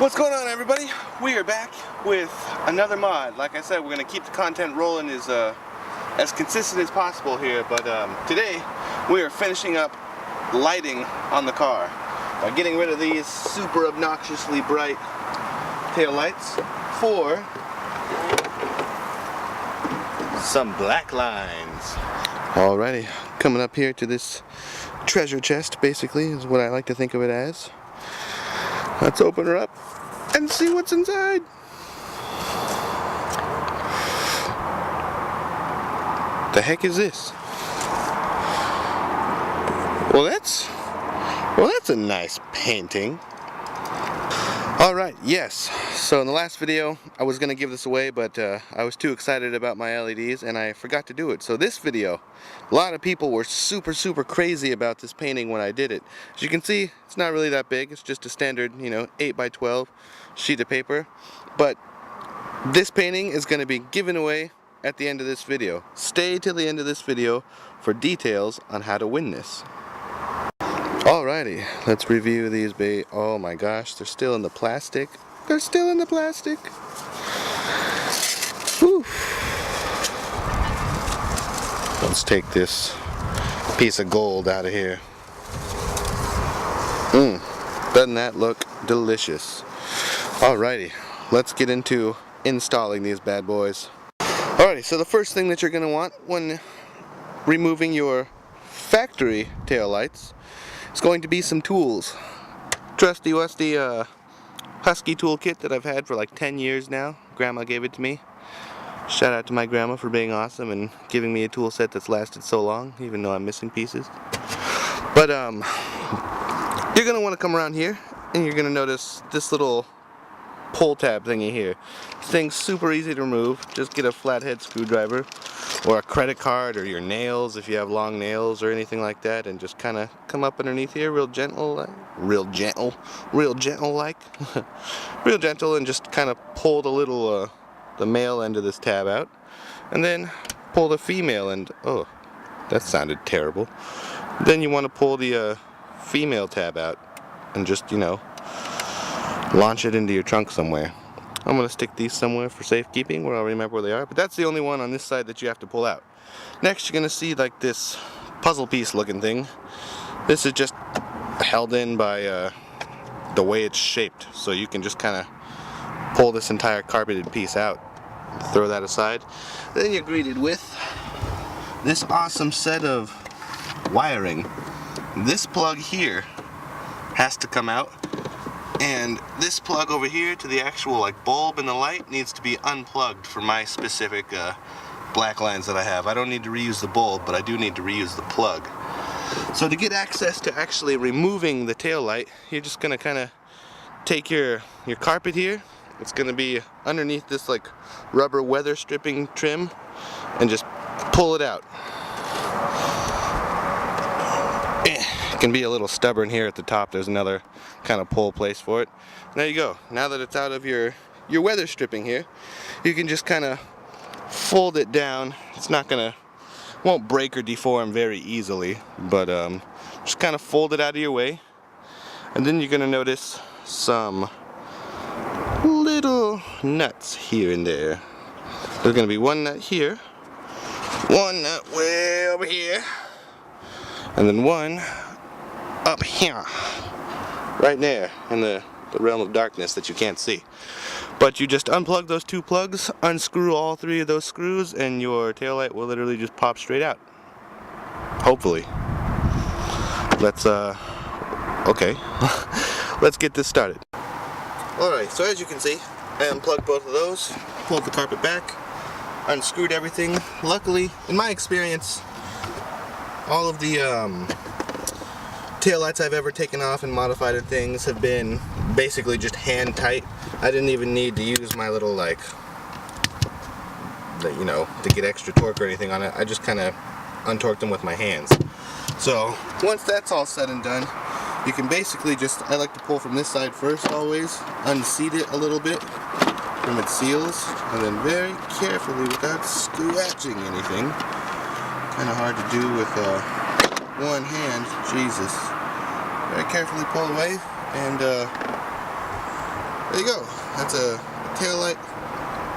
What's going on, everybody? We are back with another mod. Like I said, we're going to keep the content rolling as consistent as possible here, but today we are finishing up lighting on the car by getting rid of these super obnoxiously bright tail lights for some black lines. Alrighty, coming up here to this treasure chest, basically, is what I like to think of it as. Let's open her up and see what's inside. The heck is this? Well, that's a nice painting. Alright, yes. So in the last video, I was going to give this away, but I was too excited about my LEDs and I forgot to do it. So this video, a lot of people were super crazy about this painting when I did it. As you can see, it's not really that big. It's just a standard, 8x12 sheet of paper. But this painting is going to be given away at the end of this video. Stay till the end of this video for details on how to win this. Alrighty, let's review these oh my gosh, they're still in the plastic. They're still in the plastic. Whew. Let's take this piece of gold out of here. Doesn't that look delicious? Alrighty, let's get into installing these bad boys. Alrighty, so the first thing that you're going to want when removing your factory tail lights is going to be some tools. Trusty Husky toolkit that I've had for like 10 years now. Grandma gave it to me. Shout out to my grandma for being awesome and giving me a tool set that's lasted so long, even though I'm missing pieces. But you're gonna want to come around here and you're gonna notice this little pull tab thingy here. This thing's super easy to remove. Just get a flathead screwdriver or a credit card or your nails if you have long nails or anything like that, and just kind of come up underneath here real gentle like, real gentle and just kind of pull the little the male end of this tab out and then pull the female end. Oh, that sounded terrible. Then you want to pull the female tab out and just launch it into your trunk somewhere. I'm going to stick these somewhere for safekeeping where I'll remember where they are, but that's the only one on this side that you have to pull out. Next you're going to see like this puzzle piece looking thing. This is just held in by the way it's shaped, so you can just kind of pull this entire carpeted piece out, throw that aside. Then you're greeted with this awesome set of wiring. This plug here has to come out, and this plug over here to the actual like bulb in the light needs to be unplugged for my specific black lines that I have. I don't need to reuse the bulb, but I do need to reuse the plug. So to get access to actually removing the tail light, you're just gonna kind of take your carpet here. It's gonna be underneath this like rubber weather stripping trim, and just pull it out. It can be a little stubborn here at the top. There's another kind of pull place for it. There you go. Now that it's out of your weather stripping here, you can just kind of fold it down. It's won't break or deform very easily, but just kind of fold it out of your way. And then you're gonna notice some little nuts here and there. There's gonna be one nut here, one nut way over here, and then one up here, right there in the realm of darkness that you can't see. But you just unplug those two plugs, unscrew all three of those screws, and your taillight will literally just pop straight out. Hopefully. Let's okay. Let's get this started. Alright, so as you can see, I unplugged both of those, pulled the carpet back, unscrewed everything. Luckily, in my experience, all of the taillights I've ever taken off and modified and things have been basically just hand tight. I didn't even need to use my little to get extra torque or anything on it. I just kind of untorqued them with my hands. So once that's all said and done, you can basically just, I like to pull from this side first always, unseat it a little bit from its seals, and then very carefully, without scratching anything, kind of hard to do with one hand, Jesus, very carefully pull away, and there you go. That's a taillight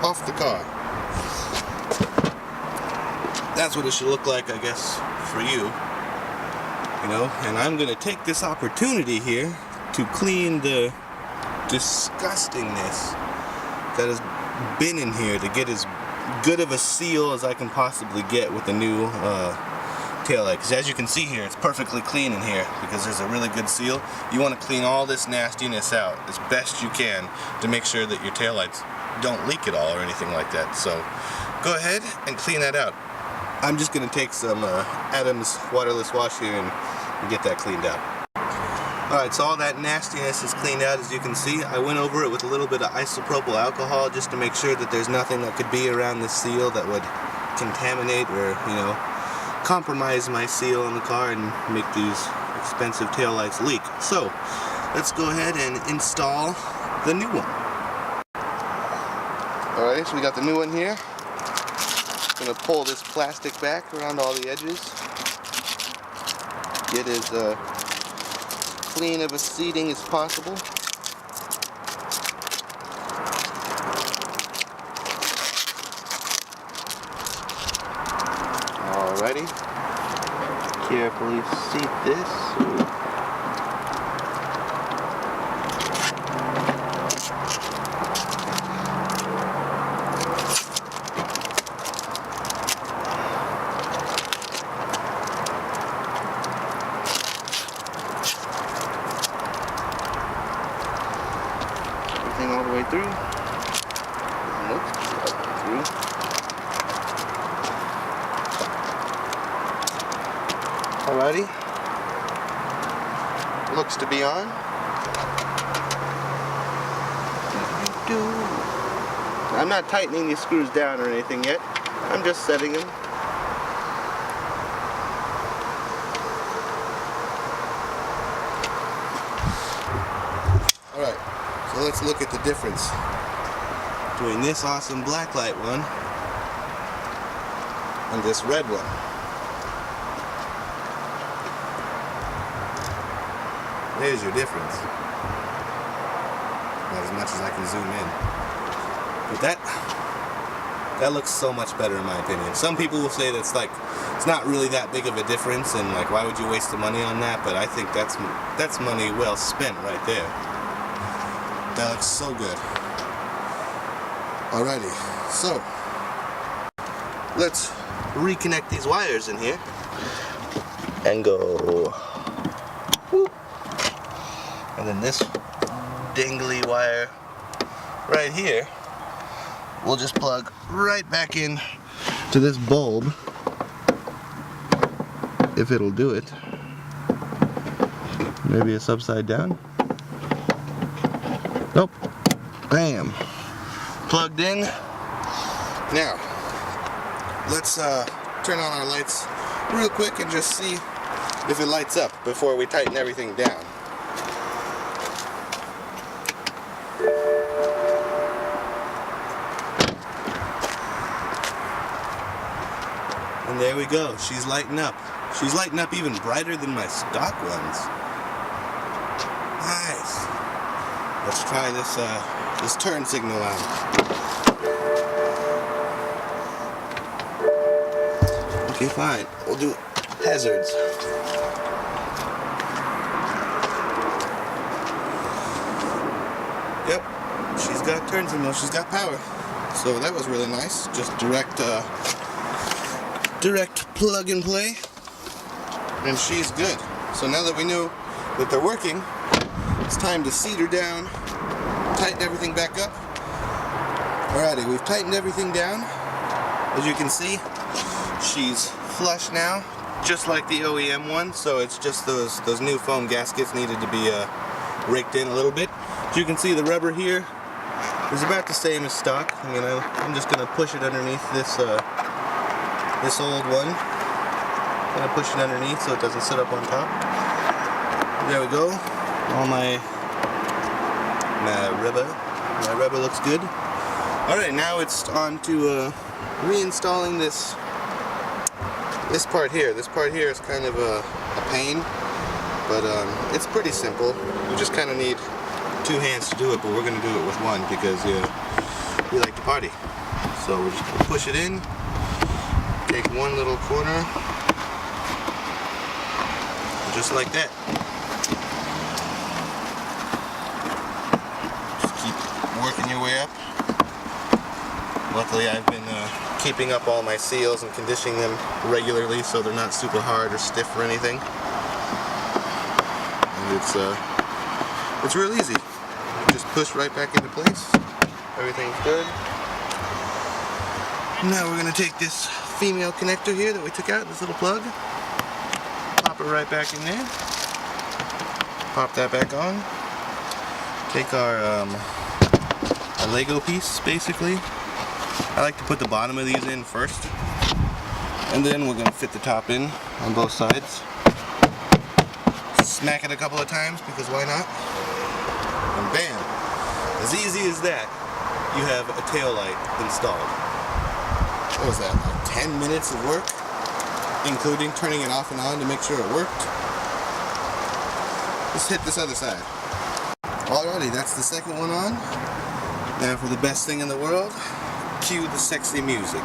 off the car. That's what it should look like, I guess, for you. You know, and I'm gonna take this opportunity here to clean the disgustingness that has been in here to get as good of a seal as I can possibly get with the new taillight. Because as you can see here, it's perfectly clean in here because there's a really good seal. You want to clean all this nastiness out as best you can to make sure that your taillights don't leak at all or anything like that. So go ahead and clean that out. I'm just going to take some Adams waterless wash here and get that cleaned out. Alright, so all that nastiness is cleaned out, as you can see. I went over it with a little bit of isopropyl alcohol just to make sure that there's nothing that could be around this seal that would contaminate or, you know, compromise my seal on the car and make these expensive taillights leak. So, let's go ahead and install the new one. Alright, so we got the new one here. Gonna pull this plastic back around all the edges. Get as clean of a seating as possible. Alrighty. Carefully seat this. All the way through. Nope, all the way through. Alrighty. Looks to be on. I'm not tightening these screws down or anything yet. I'm just setting them. Alright. So let's look at the difference between this awesome black light one and this red one. There's your difference. Not as much as I can zoom in. But that looks so much better in my opinion. Some people will say that's like, it's not really that big of a difference and like why would you waste the money on that, but I think that's money well spent right there. That looks so good. Alrighty, so let's reconnect these wires in here and go whoop. And then this dangly wire right here we'll just plug right back in to this bulb if it'll do it. Maybe it's upside down. Nope. Bam. Plugged in. Now, let's turn on our lights real quick and just see if it lights up before we tighten everything down. And there we go. She's lighting up. She's lighting up even brighter than my stock ones. Nice. Let's try this turn signal out. Okay, fine. We'll do hazards. Yep, she's got turn signal. She's got power. So that was really nice. Just direct plug and play, and she's good. So now that we know that they're working, it's time to seat her down, tighten everything back up. Alrighty, we've tightened everything down. As you can see, she's flush now, just like the OEM one, so it's just those new foam gaskets needed to be raked in a little bit. As you can see, the rubber here is about the same as stock. I mean, I'm just going to push it underneath this old one. Gonna push it underneath so it doesn't sit up on top. There we go. All my rubber looks good. Alright, now it's on to reinstalling this part here. This part here is kind of a pain, but it's pretty simple. You just kind of need 2 hands to do it, but we're going to do it with one because we like to party. So we're just going to push it in, take one little corner, just like that. Just keep working your way up. Luckily I've been keeping up all my seals and conditioning them regularly so they're not super hard or stiff or anything. And it's real easy. You just push right back into place. Everything's good. Now we're going to take this female connector here that we took out, this little plug, pop it right back in there, pop that back on, take our Lego piece basically. I like to put the bottom of these in first, and then we're going to fit the top in on both sides. Smack it a couple of times because why not? And bam! As easy as that, you have a tail light installed. What was that, like 10 minutes of work? Including turning it off and on to make sure it worked. Let's hit this other side. Alrighty, that's the second one on. Now for the best thing in the world, cue the sexy music.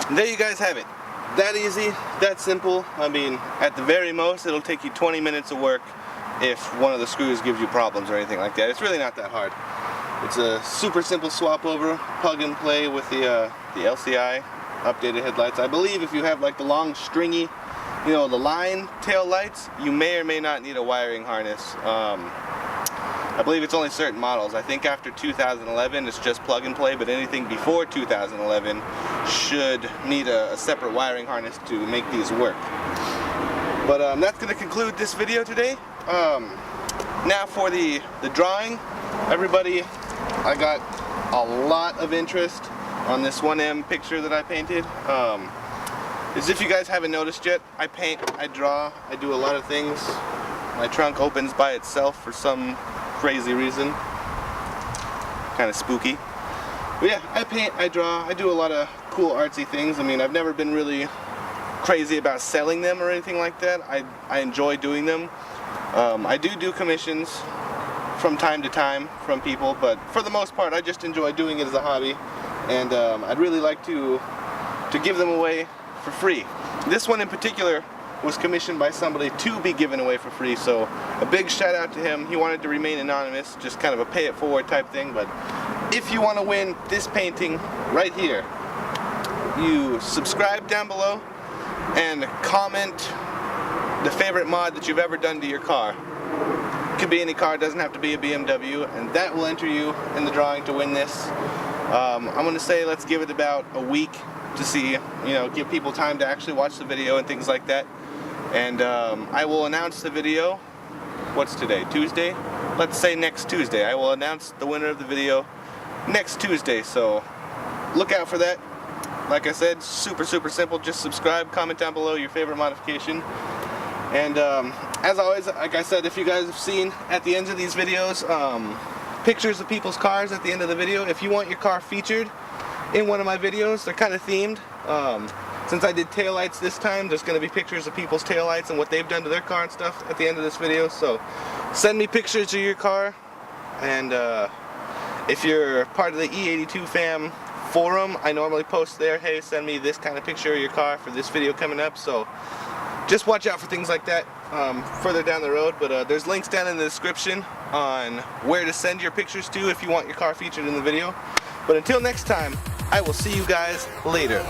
And there you guys have it. That easy, that simple. I mean, at the very most, it'll take you 20 minutes of work if one of the screws gives you problems or anything like that. It's really not that hard. It's a super simple swap over, plug and play with the LCI updated headlights. I believe if you have like the long stringy, you know, the line tail lights, you may or may not need a wiring harness. I believe it's only certain models. I think after 2011 it's just plug and play, but anything before 2011 should need a separate wiring harness to make these work. But that's going to conclude this video today. Now for the drawing, everybody, I got a lot of interest on this 1M picture that I painted. As if you guys haven't noticed yet, I paint, I draw, I do a lot of things. My trunk opens by itself for some crazy reason. Kind of spooky. But yeah, I paint, I draw, I do a lot of cool artsy things. I mean, I've never been really crazy about selling them or anything like that. I enjoy doing them. I do commissions from time to time from people, but for the most part I just enjoy doing it as a hobby, and I'd really like to give them away for free. This one in particular was commissioned by somebody to be given away for free, so a big shout out to him. He wanted to remain anonymous, just kind of a pay it forward type thing. But if you want to win this painting right here, you subscribe down below and comment the favorite mod that you've ever done to your car. It could be any car, it doesn't have to be a BMW, and that will enter you in the drawing to win this. I'm going to say let's give it about a week to see, you know, give people time to actually watch the video and things like that. And I will announce the video, what's today, Tuesday? Let's say next Tuesday. I will announce the winner of the video next Tuesday, so look out for that. Like I said, super simple. Just subscribe, comment down below your favorite modification. And as always, like I said, if you guys have seen at the ends of these videos pictures of people's cars at the end of the video, if you want your car featured in one of my videos, they're kind of themed. Since I did taillights this time, there's going to be pictures of people's taillights and what they've done to their car and stuff at the end of this video. So send me pictures of your car, and if you're part of the E82 fam forum, I normally post there, hey, send me this kind of picture of your car for this video coming up. So just watch out for things like that further down the road. But there's links down in the description on where to send your pictures to if you want your car featured in the video. But until next time, I will see you guys later.